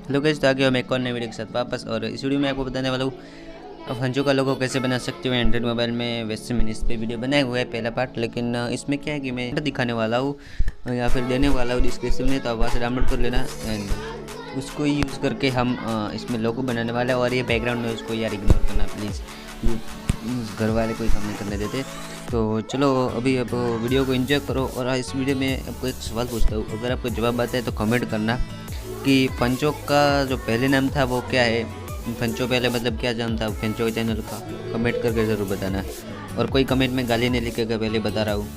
Hello guys, तो आगे हम एक और नई वीडियो के साथ वापस। और इस वीडियो में आपको बताने वाला हूँ फंचो का लोगो कैसे बना सकते हो एंड्रॉइड मोबाइल में। वैसे मैंने इस पे वीडियो बनाया हुआ है पहला पार्ट, लेकिन इसमें क्या है कि मैं दिखाने वाला हूँ या फिर देने वाला हूँ डिस्क्रिप्शन में, तो आप वहाँ से डाउनलोड कर लेना एंड उसको ही यूज़ करके हम इसमें लोगो बनाने वाले हैं। और ये बैकग्राउंड में उसको यार इग्नोर करना प्लीज़, घर वाले कोई काम नहीं करने देते। तो चलो अभी आप वीडियो को एंजॉय करो। और इस वीडियो में आपको एक सवाल पूछता हूँ, अगर आपको जवाब आता है तो कमेंट करना कि फंचो का जो पहले नाम था वो क्या है। फंचो पहले मतलब क्या नाम था फंचो चैनल का, कमेंट करके ज़रूर बताना। और कोई कमेंट में गाली नहीं लिखेगा, पहले बता रहा हूँ।